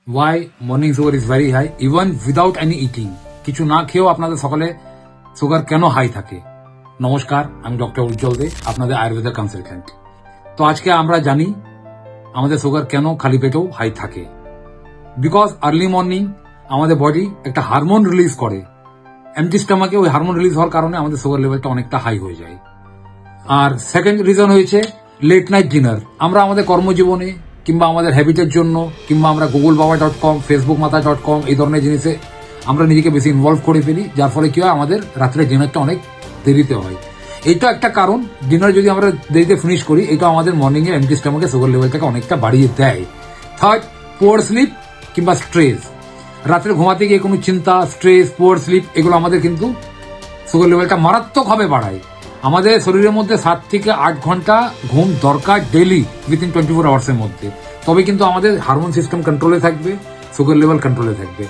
Y morning sugar is very high even without any eating. কিছু না খেয়েও আপনাদের সকালে সুগার কেন হাই থাকে? নমস্কার, আমি ডক্টর উজ্জ্বল দে, আপনাদের আয়ুর্বেদা কনসালটেন্ট। তো আজকে আমরা জানি আমাদের সুগার কেন খালি পেটেও হাই থাকে। বিকজ আর্লি মর্নিং আমাদের বডি একটা হারমোন রিলিজ করে, এমটি স্টমাকে ওই হারমোন রিলিজ হওয়ার কারণে আমাদের সুগার লেভেলটা অনেকটা হাই হয়ে যায়। আর সেকেন্ড রিজন হয়েছে লেট নাইট ডিনার। আমরা আমাদের কর্মজীবনে কিংবা আমাদের হ্যাবিটের জন্য কিংবা আমরা googlebaba.com, facebookmata.com এই ধরনের জিনিসে আমরা নিজেকে বেশি ইনভলভ করে ফেলি, যার ফলে কি হয় আমাদের রাত্রে ডিনারটা অনেক দেরিতে হয়। এইটা একটা কারণ। ডিনার যদি আমরা দেরিতে ফিনিশ করি, এটা আমাদের মর্নিং এ এমটি স্টমাকে সুগার লেভেলটাকে অনেকটা বাড়িয়ে দেয়। থার্ড, পুয়ার স্লিপ কিংবা স্ট্রেস। রাত্রে ঘুমাতে গিয়ে কোনো চিন্তা, স্ট্রেস, পুয়ার স্লিপ এগুলো আমাদের কিন্তু সুগার লেভেলটা মারাত্মকভাবে বাড়ায়। আমাদের শরীরের মধ্যে 7 থেকে 8 ঘন্টা ঘুম দরকার ডেইলি, উইথিন 24 আওয়ার্সের মধ্যে। তবে কিন্তু আমাদের হারমোন সিস্টেম কন্ট্রোলে থাকবে, সুগার লেভেল কন্ট্রোলে থাকবে।